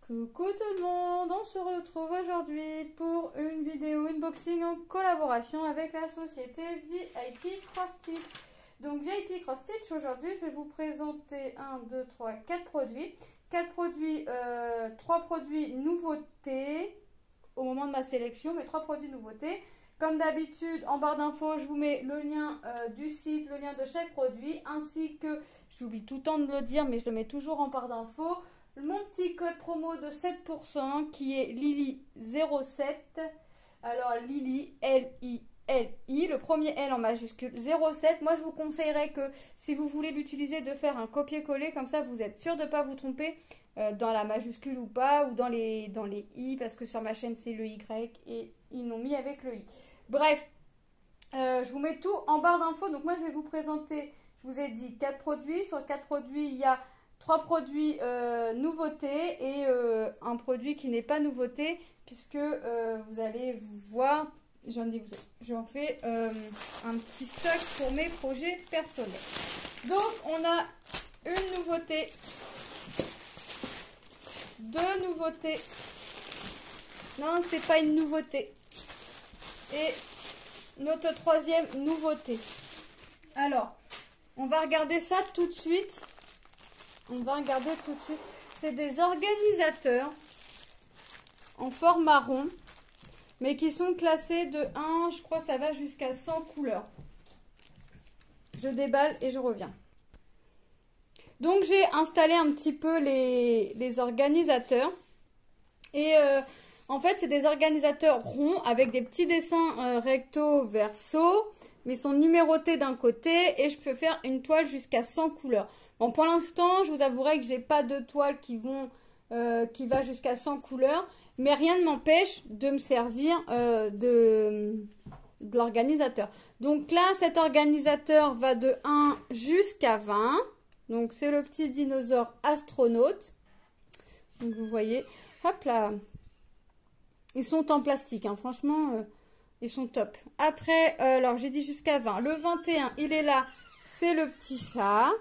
Coucou tout le monde, on se retrouve aujourd'hui pour une vidéo unboxing en collaboration avec la société VIP Cross Stitch. Donc VIP Cross Stitch, aujourd'hui je vais vous présenter 1, 2, 3, 4 produits. 4 produits, 3 produits nouveautés au moment de ma sélection, mais 3 produits nouveautés. Comme d'habitude, en barre d'infos, je vous mets le lien du site, le lien de chaque produit, ainsi que, j'oublie tout le temps de le dire, mais je le mets toujours en barre d'infos, mon petit code promo de 7% qui est Lily07. Alors Lily, L-I-L-I, le premier L en majuscule 07. Moi je vous conseillerais que si vous voulez l'utiliser, de faire un copier-coller, comme ça vous êtes sûr de ne pas vous tromper dans la majuscule ou pas, ou dans les I, parce que sur ma chaîne c'est le Y et ils l'ont mis avec le I. Bref, je vous mets tout en barre d'infos. Donc moi je vais vous présenter, je vous ai dit 4 produits. Sur 4 produits, il y a 3 produits nouveautés et un produit qui n'est pas nouveauté, puisque vous allez vous voir, j'en fais un petit stock pour mes projets personnels. Donc on a une nouveauté, 2 nouveautés, non c'est pas une nouveauté, et notre 3e nouveauté. Alors on va regarder ça tout de suite. C'est des organisateurs en format rond, mais qui sont classés de 1, je crois ça va jusqu'à 100 couleurs. Je déballe et je reviens. Donc j'ai installé un petit peu les organisateurs. Et en fait c'est des organisateurs ronds avec des petits dessins recto verso, mais ils sont numérotés d'un côté et je peux faire une toile jusqu'à 100 couleurs. Bon, pour l'instant, je vous avouerai que j'ai pas de toile qui va jusqu'à 100 couleurs, mais rien ne m'empêche de me servir de l'organisateur. Donc là, cet organisateur va de 1 jusqu'à 20. Donc c'est le petit dinosaure astronaute. Donc vous voyez, hop là. Ils sont en plastique, hein. Franchement, ils sont top. Après, alors j'ai dit jusqu'à 20. Le 21, il est là, c'est le petit chat.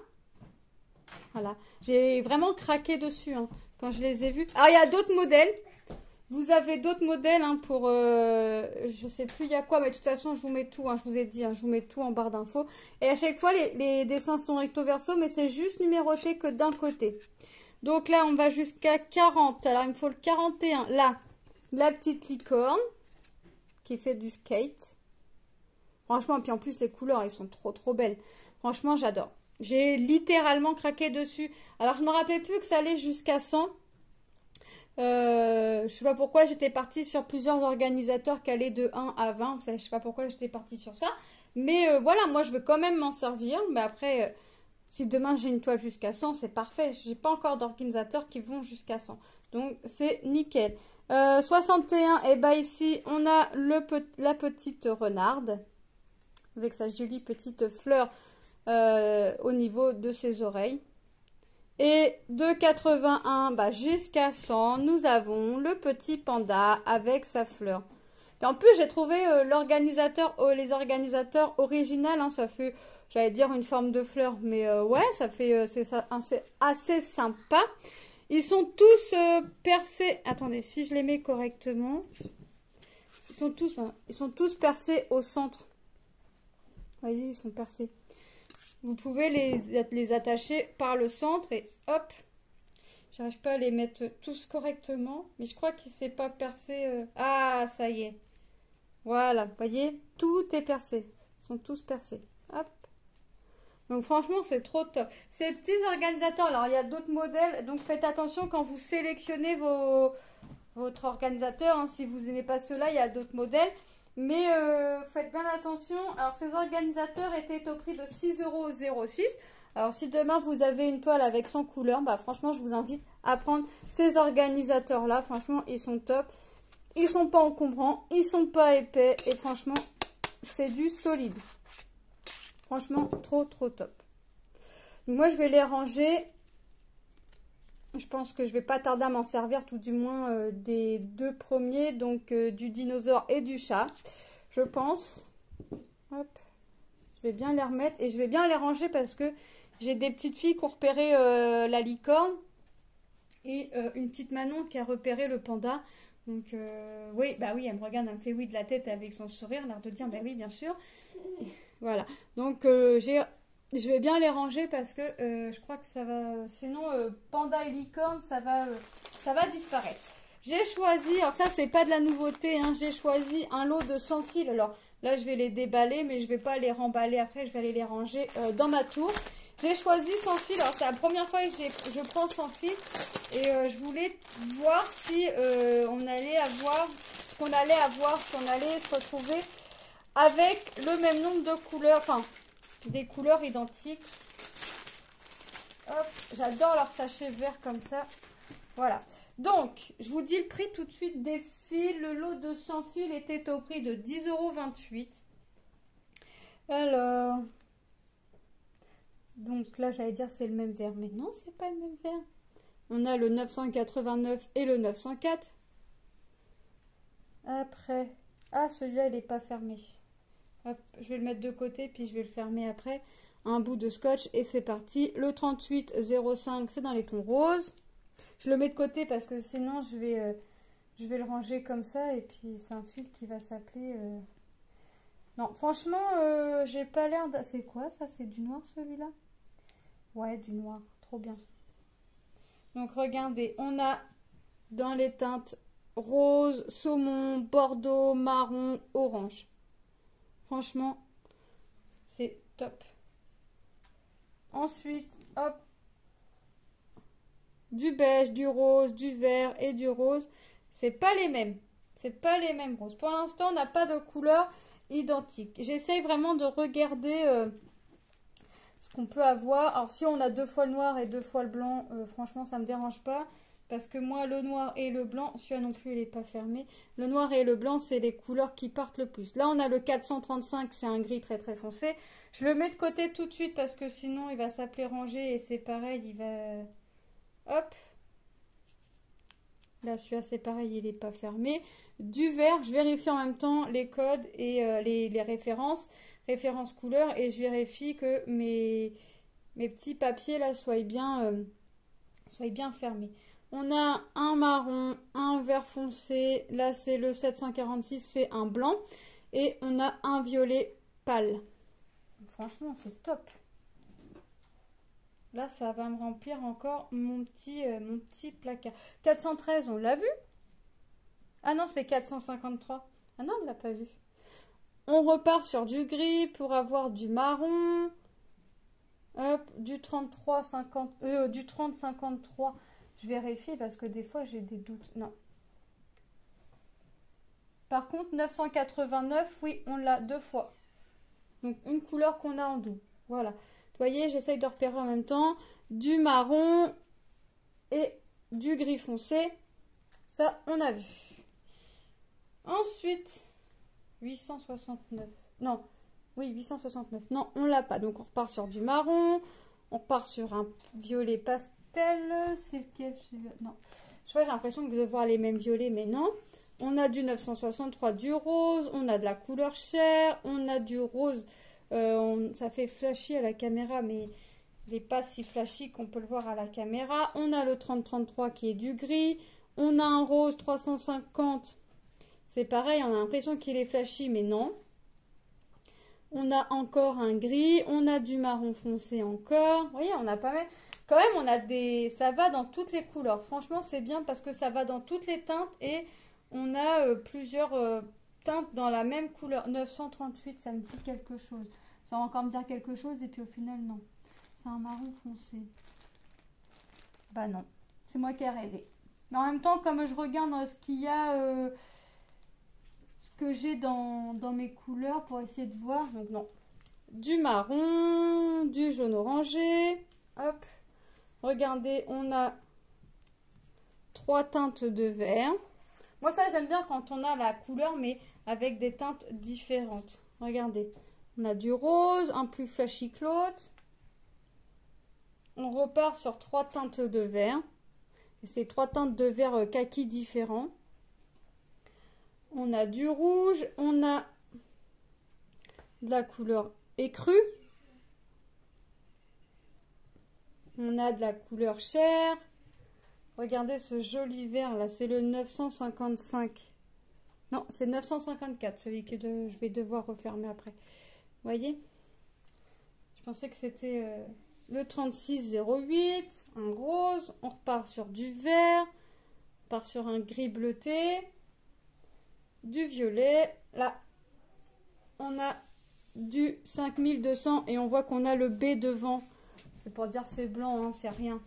Voilà, j'ai vraiment craqué dessus hein, quand je les ai vus. Alors, il y a d'autres modèles. Vous avez d'autres modèles hein, pour... je sais plus il y a quoi, mais de toute façon, je vous mets tout. Hein, je vous ai dit, hein, je vous mets tout en barre d'infos. Et à chaque fois, les dessins sont recto verso, mais c'est juste numéroté que d'un côté. Donc là, on va jusqu'à 40. Alors, il me faut le 41. Là, la petite licorne qui fait du skate. Franchement, puis en plus, les couleurs, elles sont trop belles. Franchement, j'adore. J'ai littéralement craqué dessus. Alors, je ne me rappelais plus que ça allait jusqu'à 100. Je ne sais pas pourquoi j'étais partie sur plusieurs organisateurs qui allaient de 1 à 20. Je ne sais pas pourquoi j'étais partie sur ça. Mais voilà, moi, je veux quand même m'en servir. Mais après, si demain j'ai une toile jusqu'à 100, c'est parfait. Je n'ai pas encore d'organisateurs qui vont jusqu'à 100. Donc, c'est nickel. 61, et bien ici, on a la petite renarde. Avec sa jolie petite fleur. Au niveau de ses oreilles. Et de 81 jusqu'à 100, nous avons le petit panda avec sa fleur. Et en plus, j'ai trouvé les organisateurs originaux. Hein, ça fait, j'allais dire, une forme de fleur. Mais ouais, ça fait c'est assez sympa. Ils sont tous percés. Attendez, si je les mets correctement. Ils sont tous percés au centre. Vous voyez, ils sont percés. Vous pouvez les attacher par le centre et hop. J'arrive pas à les mettre tous correctement. Mais je crois qu'il ne s'est pas percé. Ah, ça y est. Voilà, vous voyez, tout est percé. Ils sont tous percés. Hop. Donc franchement, c'est trop top. Ces petits organisateurs, alors il y a d'autres modèles. Donc faites attention quand vous sélectionnez votre organisateur. Hein, si vous n'aimez pas ceux-là, il y a d'autres modèles. Mais faites bien attention. Alors, ces organisateurs étaient au prix de 6,06 €. Alors, si demain vous avez une toile avec 100 couleurs, franchement, je vous invite à prendre ces organisateurs-là. Franchement, ils sont top. Ils sont pas encombrants. Ils sont pas épais. Et franchement, c'est du solide. Franchement, trop top. Donc, moi, je vais les ranger. Je pense que je vais pas tarder à m'en servir, tout du moins des 2 premiers, donc du dinosaure et du chat, je pense. Hop, je vais bien les remettre et je vais bien les ranger parce que j'ai des petites filles qui ont repéré la licorne Et une petite Manon qui a repéré le panda. Donc, oui, bah oui, elle me regarde, elle me fait oui de la tête avec son sourire, l'air de dire, bah oui, bien sûr. Et voilà. Donc, je vais bien les ranger parce que je crois que ça va. Sinon, panda et licorne, ça va disparaître. J'ai choisi, alors ça, c'est pas de la nouveauté, hein, j'ai choisi un lot de 100 fils. Alors là, je vais les déballer, mais je vais pas les remballer après, je vais aller les ranger dans ma tour. J'ai choisi 100 fils. Alors, c'est la première fois que je prends 100 fils. Et je voulais voir si on allait avoir ce qu'on allait avoir, si on allait se retrouver avec le même nombre de couleurs, enfin, des couleurs identiques. Hop, j'adore leur sachet vert comme ça. Voilà. Donc, je vous dis le prix tout de suite des fils. Le lot de 100 fils était au prix de 10,28 €. Alors, donc là, j'allais dire c'est le même vert, mais non, c'est pas le même vert. On a le 989 et le 904. Après, ah, celui-là, il n'est pas fermé. Hop, je vais le mettre de côté, puis je vais le fermer après. Un bout de scotch et c'est parti. Le 3805, c'est dans les tons roses. Je le mets de côté parce que sinon, je vais le ranger comme ça. Et puis, c'est un fil qui va s'appeler... Non, franchement, j'ai pas l'air... C'est quoi, ça? C'est du noir, celui-là? Ouais, du noir. Trop bien. Donc, regardez, on a dans les teintes rose, saumon, bordeaux, marron, orange. Franchement, c'est top. Ensuite, hop, du beige, du rose, du vert et du rose. C'est pas les mêmes. C'est pas les mêmes roses. Pour l'instant, on n'a pas de couleur identique. J'essaye vraiment de regarder ce qu'on peut avoir. Alors, si on a 2 fois le noir et 2 fois le blanc, franchement, ça me dérange pas. Parce que moi, le noir et le blanc, celui-là non plus, il n'est pas fermé. Le noir et le blanc, c'est les couleurs qui partent le plus. Là, on a le 435, c'est un gris très très foncé. Je le mets de côté tout de suite parce que sinon, il va s'appeler rangé et c'est pareil, il va... Hop. Là, celui-là, c'est pareil, il n'est pas fermé. Du vert, je vérifie en même temps les codes et les références couleurs et je vérifie que mes petits papiers là soient bien fermés. On a un marron, un vert foncé, là c'est le 746, c'est un blanc. Et on a un violet pâle. Franchement, c'est top. Là, ça va me remplir encore mon petit placard. 413, on l'a vu? Ah non, c'est 453. Ah non, on ne l'a pas vu. On repart sur du gris pour avoir du marron. Hop, du 33, 50, du 30, 53. Je vérifie parce que des fois j'ai des doutes. Non. Par contre, 989, oui, on l'a 2 fois. Donc, une couleur qu'on a en double. Voilà. Vous voyez, j'essaye de repérer en même temps. Du marron et du gris foncé. Ça, on a vu. Ensuite, 869. Non, oui, 869. Non, on l'a pas. Donc, on repart sur du marron. On repart sur un violet pastel. C'est lequel celui-là? Non. Je sais pas, j'ai l'impression de voir les mêmes violets, mais non. On a du 963, du rose. On a de la couleur chair. On a du rose. Ça fait flashy à la caméra, mais il n'est pas si flashy qu'on peut le voir à la caméra. On a le 3033 qui est du gris. On a un rose 350. C'est pareil, on a l'impression qu'il est flashy, mais non. On a encore un gris. On a du marron foncé encore. Vous voyez, on a pas mal. Quand même, on a des... Ça va dans toutes les couleurs. Franchement, c'est bien parce que ça va dans toutes les teintes. Et on a plusieurs teintes dans la même couleur. 938, ça me dit quelque chose. Ça va encore me dire quelque chose et puis au final, non. C'est un marron foncé. Bah non, c'est moi qui ai rêvé. Mais en même temps, comme je regarde ce qu'il y a... ce que j'ai dans mes couleurs pour essayer de voir. Donc non. Du marron, du jaune orangé. Hop. Regardez, on a 3 teintes de vert. Moi ça j'aime bien quand on a la couleur mais avec des teintes différentes. Regardez. On a du rose, un plus flashy que l'autre. On repart sur 3 teintes de vert. Et c'est 3 teintes de vert kaki différents. On a du rouge, on a de la couleur écrue. On a de la couleur chair. Regardez ce joli vert là, c'est le 955. Non, c'est 954, celui que je vais devoir refermer après. Vous voyez? Je pensais que c'était le 3608, un rose. On repart sur du vert. On part sur un gris bleuté. Du violet. Là, on a du 5200 et on voit qu'on a le B devant. C'est pour dire c'est blanc, hein, c'est rien.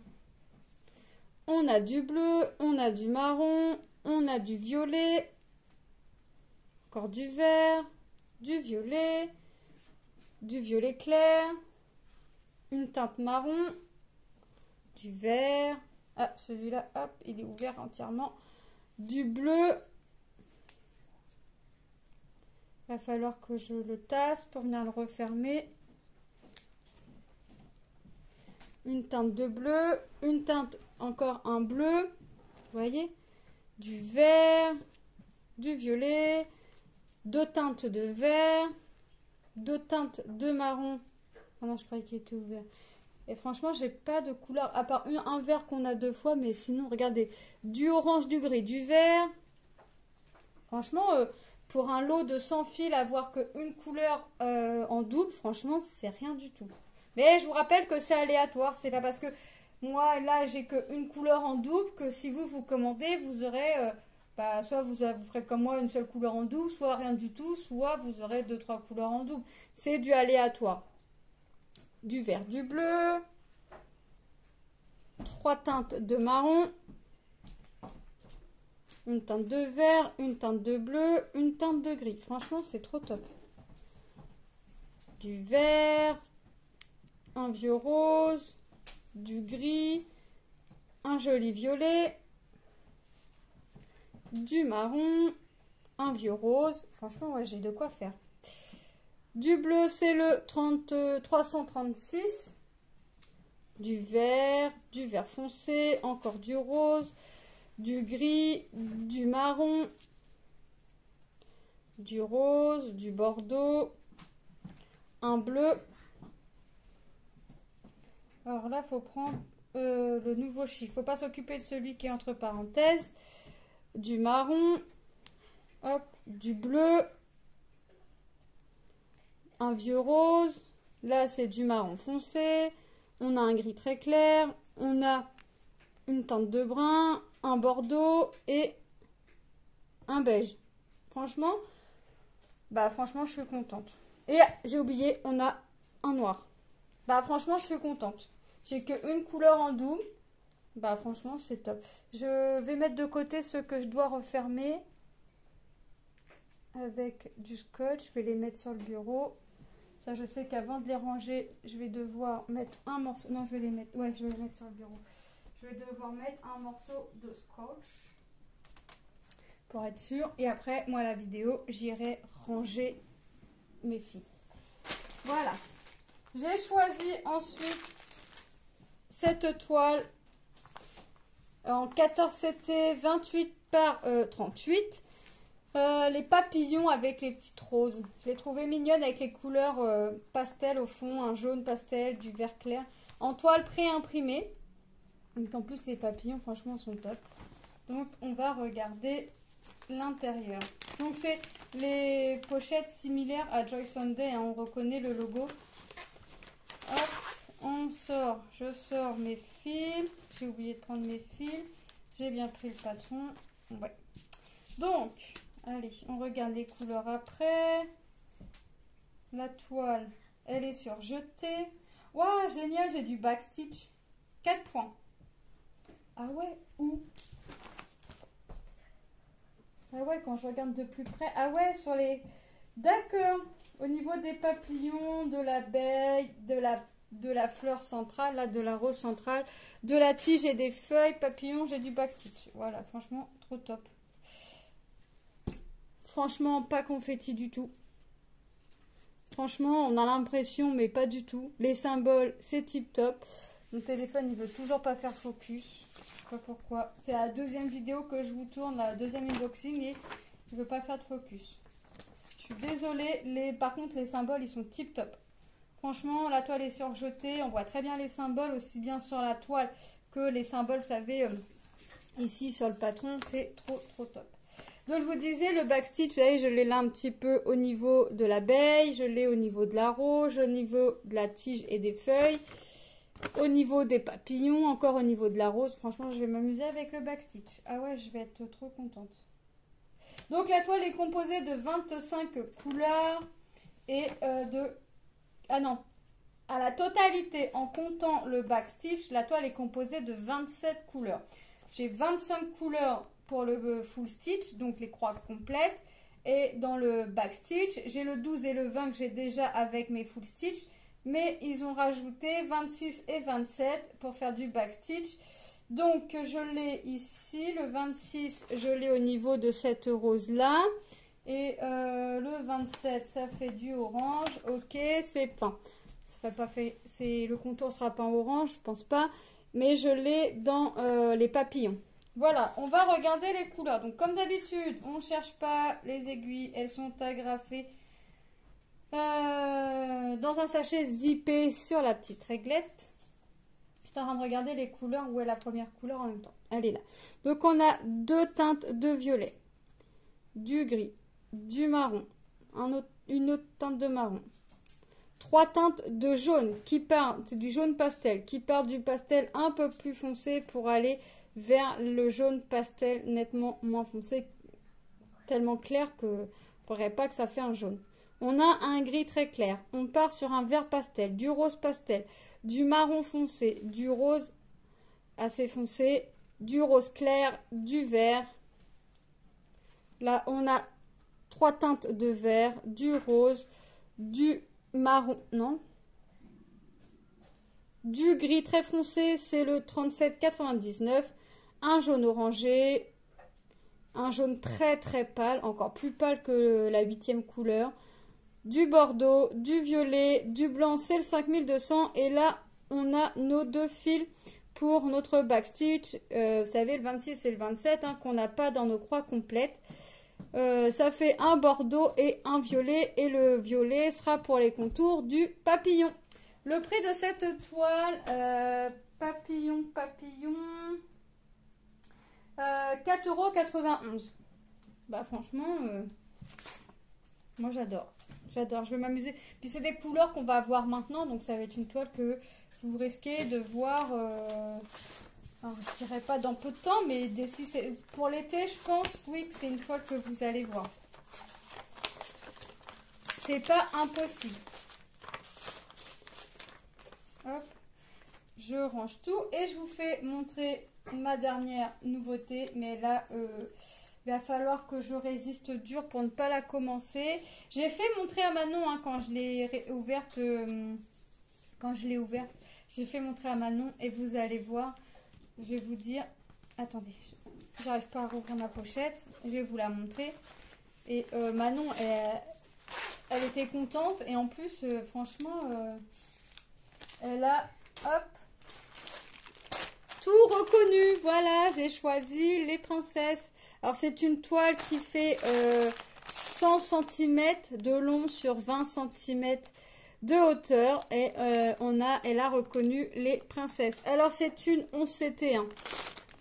On a du bleu, on a du marron, on a du violet, encore du vert, du violet clair, une teinte marron, du vert. Ah, celui-là, hop, il est ouvert entièrement. Du bleu. Il va falloir que je le tasse pour venir le refermer. Une teinte de bleu, une teinte, encore un bleu, vous voyez, du vert, du violet, deux teintes de vert, deux teintes de marron. Ah non, je croyais qu'il était ouvert. Et franchement, j'ai pas de couleur, à part un vert qu'on a deux fois, mais sinon, regardez, du orange, du gris, du vert. Franchement, pour un lot de 100 fils, avoir qu'une couleur en double, franchement, c'est rien du tout. Mais je vous rappelle que c'est aléatoire, c'est pas parce que moi, là, j'ai qu'une couleur en double que si vous commandez, vous aurez, soit vous ferez comme moi une seule couleur en double, soit rien du tout, soit vous aurez 2-3 couleurs en double. C'est du aléatoire. Du vert, du bleu, 3 teintes de marron, une teinte de vert, une teinte de bleu, une teinte de gris. Franchement, c'est trop top. Du vert, un vieux rose, du gris, un joli violet, du marron, un vieux rose. Franchement, ouais, j'ai de quoi faire. Du bleu, c'est le 336. Du vert foncé, encore du rose, du gris, du marron, du rose, du bordeaux, un bleu. Alors là, il faut prendre le nouveau chiffre. Il ne faut pas s'occuper de celui qui est entre parenthèses. Du marron, hop, du bleu, un vieux rose. Là, c'est du marron foncé. On a un gris très clair. On a une teinte de brun, un bordeaux et un beige. Franchement, franchement, je suis contente. Et j'ai oublié, on a un noir. Franchement, je suis contente. J'ai qu'une couleur en double. Franchement, c'est top. Je vais mettre de côté ceux que je dois refermer avec du scotch. Je vais les mettre sur le bureau. Ça, je sais qu'avant de les ranger, je vais devoir mettre un morceau. Non, je vais les mettre. Ouais, je vais les mettre sur le bureau. Je vais devoir mettre un morceau de scotch pour être sûr. Et après, moi, la vidéo, j'irai ranger mes fils. Voilà. J'ai choisi ensuite cette toile en 14 CT 28 par 38. Les papillons avec les petites roses. Je l'ai trouvée mignonne avec les couleurs pastel au fond, un jaune pastel, du vert clair. En toile pré-imprimée. Donc en plus les papillons franchement sont top. Donc on va regarder l'intérieur. Donc c'est les pochettes similaires à Joy Sunday, hein, on reconnaît le logo. Hop, je sors mes fils. J'ai oublié de prendre mes fils. J'ai bien pris le patron. Ouais. Donc, allez, on regarde les couleurs après. La toile, elle est sur jeté. Waouh, génial, j'ai du backstitch. 4 points. Ah ouais, où? Ah ouais, quand je regarde de plus près. Ah ouais, sur les... D'accord. Au niveau des papillons, de l'abeille, de la fleur centrale, là, de la rose centrale, de la tige et des feuilles papillons, j'ai du backstitch. Voilà, franchement, trop top. Franchement, pas confetti du tout. Franchement, on a l'impression, mais pas du tout. Les symboles, c'est tip top. Mon téléphone, il veut toujours pas faire focus. Je sais pas pourquoi. C'est la deuxième vidéo que je vous tourne, la deuxième unboxing, et il veut pas faire de focus. Je suis désolée. Par contre, les symboles, ils sont tip top. Franchement, la toile est surjetée. On voit très bien les symboles, aussi bien sur la toile que les symboles, vous savez, ici sur le patron, c'est trop trop top. Donc je vous disais, le backstitch, vous voyez, je l'ai là un petit peu au niveau de l'abeille, je l'ai au niveau de la rose, au niveau de la tige et des feuilles, au niveau des papillons, encore au niveau de la rose. Franchement, je vais m'amuser avec le backstitch. Ah ouais, je vais être trop contente. Donc la toile est composée de 25 couleurs et Ah non, à la totalité, en comptant le backstitch, la toile est composée de 27 couleurs. J'ai 25 couleurs pour le full stitch, donc les croix complètes. Et dans le backstitch, j'ai le 12 et le 20 que j'ai déjà avec mes full stitch. Mais ils ont rajouté 26 et 27 pour faire du backstitch. Donc je l'ai ici, le 26, je l'ai au niveau de cette rose-là. Et le 27, ça fait du orange. Ok, c'est peint. Le contour sera peint orange, je pense pas. Mais je l'ai dans les papillons. Voilà, on va regarder les couleurs. Donc comme d'habitude, on ne cherche pas les aiguilles. Elles sont agrafées dans un sachet zippé sur la petite réglette. Je suis en train de regarder les couleurs. Où est la première couleur en même temps? Elle est là. Donc on a deux teintes de violet, du gris, du marron, une autre teinte de marron. Trois teintes de jaune qui part, c'est du jaune pastel, qui part du pastel un peu plus foncé pour aller vers le jaune pastel nettement moins foncé, tellement clair que je ne croirais pas que ça fait un jaune. On a un gris très clair, on part sur un vert pastel, du rose pastel, du marron foncé, du rose assez foncé, du rose clair, du vert. Là, on a trois teintes de vert, du rose, du marron, non, du gris très foncé, c'est le 37,99, un jaune orangé, un jaune très très pâle, encore plus pâle que la 8e couleur, du bordeaux, du violet, du blanc, c'est le 5200, et là on a nos deux fils pour notre backstitch, vous savez le 26 et le 27 hein, qu'on n'a pas dans nos croix complètes. Ça fait un bordeaux et un violet, et le violet sera pour les contours du papillon. Le prix de cette toile, papillon, 4,91 €. Bah franchement, moi j'adore. J'adore, je vais m'amuser. Puis c'est des couleurs qu'on va avoir maintenant, donc ça va être une toile que vous risquez de voir... alors, je dirais pas dans peu de temps, mais pour l'été, je pense, oui, que c'est une toile que vous allez voir. C'est pas impossible. Hop, je range tout et je vous fais montrer ma dernière nouveauté. Mais là, il va falloir que je résiste dur pour ne pas la commencer. J'ai fait montrer à Manon hein, quand je l'ai ouverte. J'ai fait montrer à Manon et vous allez voir. Je vais vous dire, attendez, j'arrive pas à rouvrir ma pochette, je vais vous la montrer. Et Manon, elle était contente et en plus, franchement, elle a, hop, tout reconnu. Voilà, j'ai choisi les princesses. Alors c'est une toile qui fait 100 cm de long sur 20 cm de hauteur et elle a reconnu les princesses. Alors c'est une 11CT1.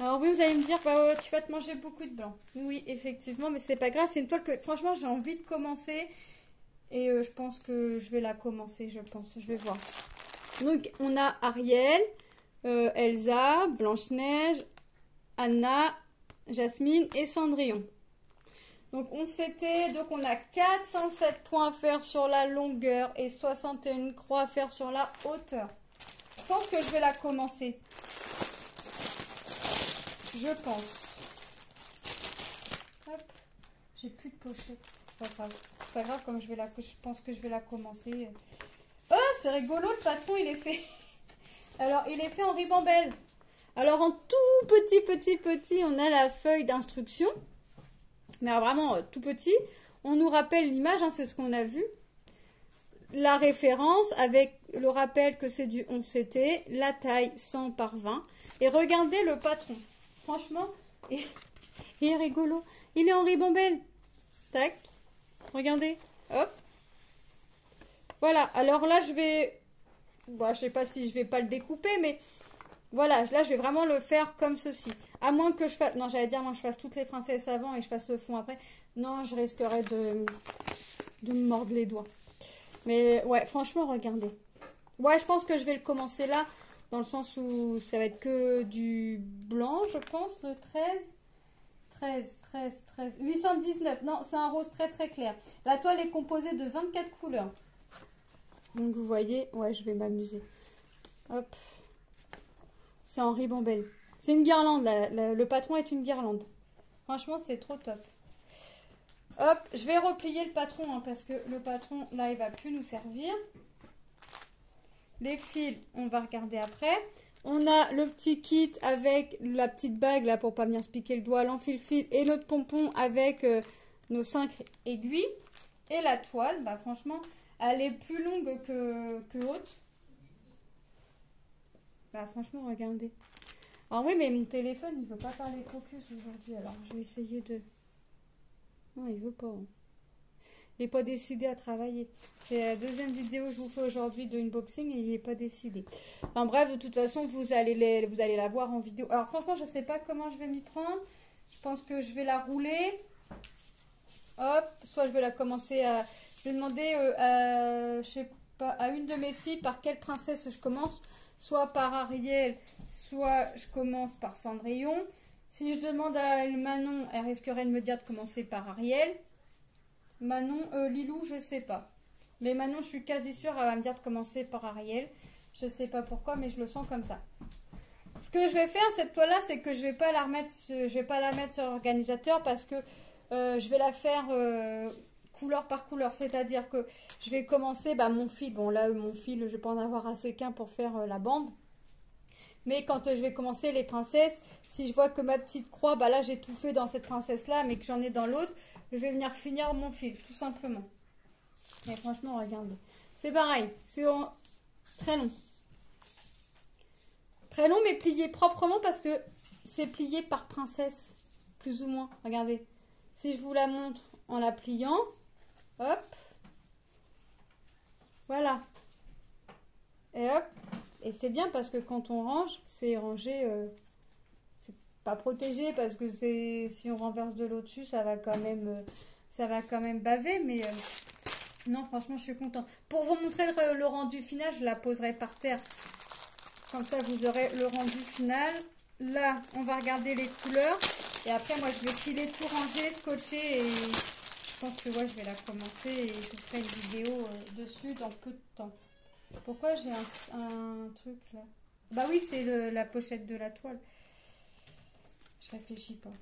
Alors oui, vous allez me dire bah, tu vas te manger beaucoup de blanc. Oui, effectivement, mais c'est pas grave, c'est une toile que franchement j'ai envie de commencer et je pense que je vais la commencer, je vais voir. Donc on a Ariel, Elsa, Blanche-Neige, Anna, Jasmine et Cendrillon. Donc on a 407 points à faire sur la longueur et 61 croix à faire sur la hauteur. Je pense que je vais la commencer. Je pense. Hop. J'ai plus de pochette. C'est pas grave comme je pense que je vais la commencer. Oh, c'est rigolo, le patron il est fait. Alors il est fait en ribambelle. Alors en tout petit, on a la feuille d'instruction. Mais vraiment tout petit, on nous rappelle l'image, hein, c'est ce qu'on a vu. La référence avec le rappel que c'est du 11CT, la taille 100 par 20. Et regardez le patron. Franchement, il est rigolo. Il est en ribambelle. Tac. Regardez. Hop. Voilà. Alors là, je vais... Bon, je sais pas si je vais pas le découper, mais... Voilà, là je vais vraiment le faire comme ceci. À moins que je fasse... Non, j'allais dire, moi je fasse toutes les princesses avant et je fasse le fond après. Non, je risquerais de me mordre les doigts. Mais ouais, franchement, regardez. Ouais, je pense que je vais le commencer là. Dans le sens où ça va être que du blanc, je pense, le 13. 819. Non, c'est un rose très très clair. La toile est composée de 24 couleurs. Donc vous voyez, ouais, je vais m'amuser. Hop. C'est en ribambelle. C'est une guirlande, le patron est une guirlande. Franchement, c'est trop top. Hop, je vais replier le patron, hein, parce que le patron, là, il va plus nous servir. Les fils, on va regarder après. On a le petit kit avec la petite bague, là, pour pas venir se piquer le doigt, l'enfil-fil et notre pompon avec nos 5 aiguilles. Et la toile, bah franchement, elle est plus longue que haute. Bah franchement, regardez. Alors oui, mais mon téléphone, il veut pas parler focus aujourd'hui. Alors, je vais essayer de... Non, il veut pas. Hein. Il n'est pas décidé à travailler. C'est la deuxième vidéo que je vous fais aujourd'hui de unboxing et il n'est pas décidé. Enfin bref, de toute façon, vous allez la voir en vidéo. Alors franchement, je ne sais pas comment je vais m'y prendre. Je pense que je vais la rouler. Hop, soit je vais la commencer à... Je vais demander je sais pas, à une de mes filles par quelle princesse je commence. Soit par Ariel, soit je commence par Cendrillon. Si je demande à Manon, elle risquerait de me dire de commencer par Ariel. Manon, Lilou, je sais pas. Mais Manon, je suis quasi sûre, elle va me dire de commencer par Ariel. Je sais pas pourquoi, mais je le sens comme ça. Ce que je vais faire, cette toile-là, c'est que je vais pas la remettre, je vais pas la mettre sur l'organisateur parce que je vais la faire couleur par couleur. C'est-à-dire que je vais commencer, bah, mon fil. Bon, là, mon fil, je vais pas en avoir assez qu'un pour faire la bande. Mais quand je vais commencer les princesses, si je vois que ma petite croix, bah là, j'ai tout fait dans cette princesse-là, mais que j'en ai dans l'autre, je vais venir finir mon fil, tout simplement. Et franchement, regardez. C'est pareil, c'est très long. Très long, mais plié proprement parce que c'est plié par princesse, plus ou moins. Regardez. Si je vous la montre en la pliant, hop. Voilà. Et hop. Et c'est bien parce que quand on range, c'est rangé... c'est pas protégé parce que si on renverse de l'eau dessus, ça va quand même baver. Mais non, franchement, je suis contente. Pour vous montrer le rendu final, je la poserai par terre. Comme ça, vous aurez le rendu final. Là, on va regarder les couleurs. Et après, moi, je vais filer tout ranger, scotcher. Et je pense que ouais, je vais la commencer et je vous ferai une vidéo dessus dans peu de temps. Pourquoi j'ai un truc là? Bah oui, c'est la pochette de la toile. Je réfléchis pas.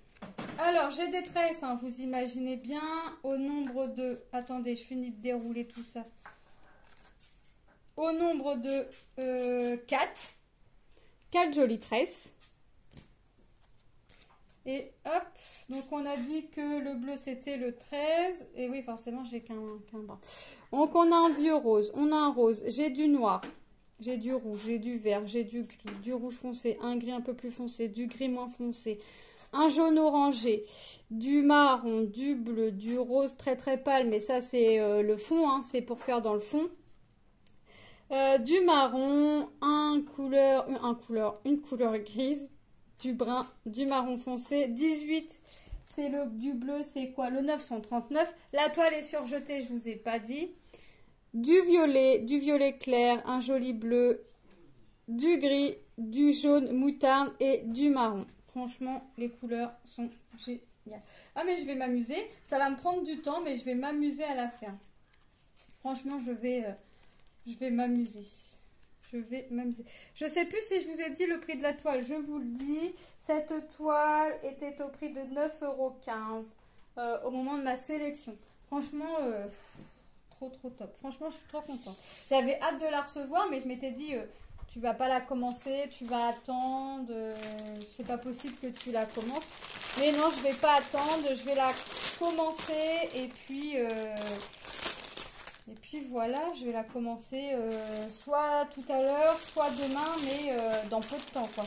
Alors, j'ai des tresses, hein, vous imaginez bien, au nombre de... Attendez, je finis de dérouler tout ça. Au nombre de 4. 4 jolies tresses. Et hop, donc on a dit que le bleu c'était le 13. Et oui, forcément, j'ai qu'un bras. Donc on a un vieux rose, on a un rose, j'ai du noir, j'ai du rouge, j'ai du vert, j'ai du gris, du rouge foncé, un gris un peu plus foncé, du gris moins foncé, un jaune orangé, du marron, du bleu, du rose très très pâle, mais ça c'est le fond, hein, c'est pour faire dans le fond. Du marron, une couleur grise, du brun, du marron foncé, 18, c'est du bleu, c'est quoi? Le 939. La toile est surjetée, je vous ai pas dit. Du violet clair, un joli bleu, du gris, du jaune moutarde et du marron. Franchement, les couleurs sont géniales. Ah, mais je vais m'amuser. Ça va me prendre du temps, mais je vais m'amuser à la faire. Franchement, je vais m'amuser. Je vais m'amuser. Je sais plus si je vous ai dit le prix de la toile. Je vous le dis. Cette toile était au prix de 9,15 € au moment de ma sélection. Franchement, trop top. Franchement, je suis trop contente. J'avais hâte de la recevoir, mais je m'étais dit, tu vas pas la commencer, tu vas attendre. C'est pas possible que tu la commences. Mais non, je vais pas attendre. Je vais la commencer et puis... voilà, je vais la commencer soit tout à l'heure, soit demain, mais dans peu de temps, quoi.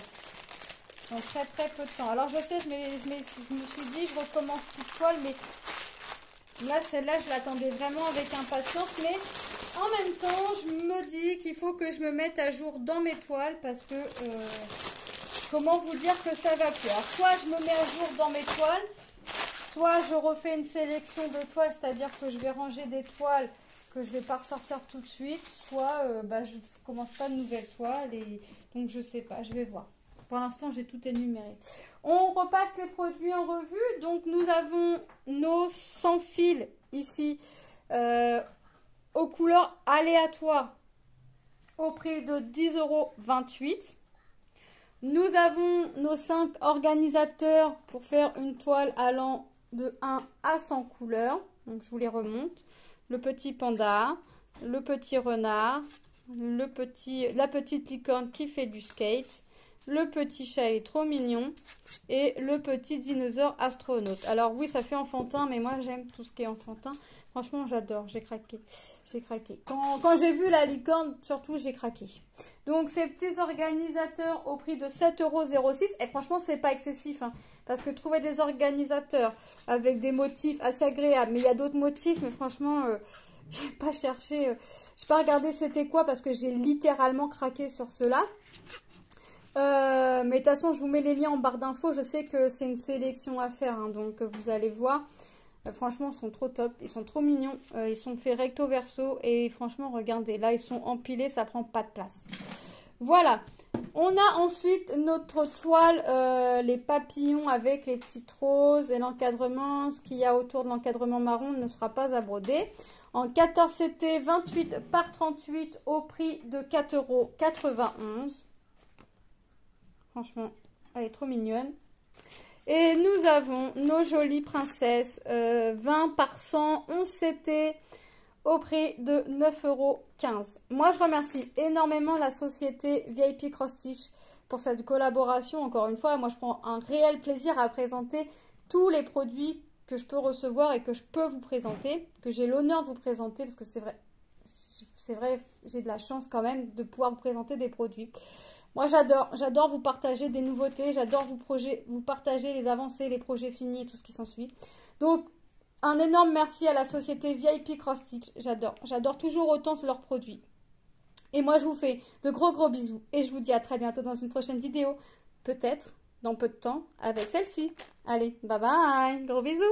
Dans très peu de temps. Alors je sais, je me suis dit, je recommence toute toile, mais là, celle-là, je l'attendais vraiment avec impatience. Mais en même temps, je me dis qu'il faut que je me mette à jour dans mes toiles parce que comment vous dire que ça va plus. Alors, soit je me mets à jour dans mes toiles, soit je refais une sélection de toiles, c'est-à-dire que je vais ranger des toiles que je ne vais pas ressortir tout de suite, soit je ne commence pas de nouvelles toiles, et donc je sais pas, je vais voir. Pour l'instant, j'ai tout énuméré. On repasse les produits en revue. Donc, nous avons nos sans fil ici aux couleurs aléatoires au prix de 10,28 €. Nous avons nos 5 organisateurs pour faire une toile allant de 1 à 100 couleurs. Donc, je vous les remonte. Le petit panda, le petit renard, la petite licorne qui fait du skate, le petit chat est trop mignon et le petit dinosaure astronaute. Alors oui, ça fait enfantin, mais moi j'aime tout ce qui est enfantin. Franchement, j'adore, j'ai craqué. J'ai craqué. Quand j'ai vu la licorne, surtout, j'ai craqué. Donc, ces petits organisateurs au prix de 7,06 €. Et franchement, c'est pas excessif. Hein, parce que trouver des organisateurs avec des motifs assez agréables. Mais il y a d'autres motifs, mais franchement, j'ai pas cherché. J'ai pas regardé c'était quoi parce que j'ai littéralement craqué sur cela. Mais de toute façon, je vous mets les liens en barre d'infos. Je sais que c'est une sélection à faire. Hein, donc, vous allez voir. Franchement, ils sont trop top, ils sont trop mignons, ils sont faits recto verso et franchement, regardez, là, ils sont empilés, ça prend pas de place. Voilà, on a ensuite notre toile, les papillons avec les petites roses et l'encadrement, ce qu'il y a autour de l'encadrement marron ne sera pas à broder. En 14 CT, 28 par 38 au prix de 4,91 €. Franchement, elle est trop mignonne. Et nous avons nos jolies princesses, 20 par 100, 11 CT, au prix de 9,15 €. Moi, je remercie énormément la société VIP Cross Stitch pour cette collaboration. Encore une fois, moi, je prends un réel plaisir à présenter tous les produits que je peux recevoir et que je peux vous présenter, que j'ai l'honneur de vous présenter, parce que c'est vrai, j'ai de la chance quand même de pouvoir vous présenter des produits. Moi, j'adore vous partager des nouveautés, j'adore vous partager les avancées, les projets finis et tout ce qui s'ensuit. Donc, un énorme merci à la société VIP Cross Stitch, j'adore toujours autant leurs produits. Et moi, je vous fais de gros bisous et je vous dis à très bientôt dans une prochaine vidéo, peut-être dans peu de temps avec celle-ci. Allez, bye bye, gros bisous.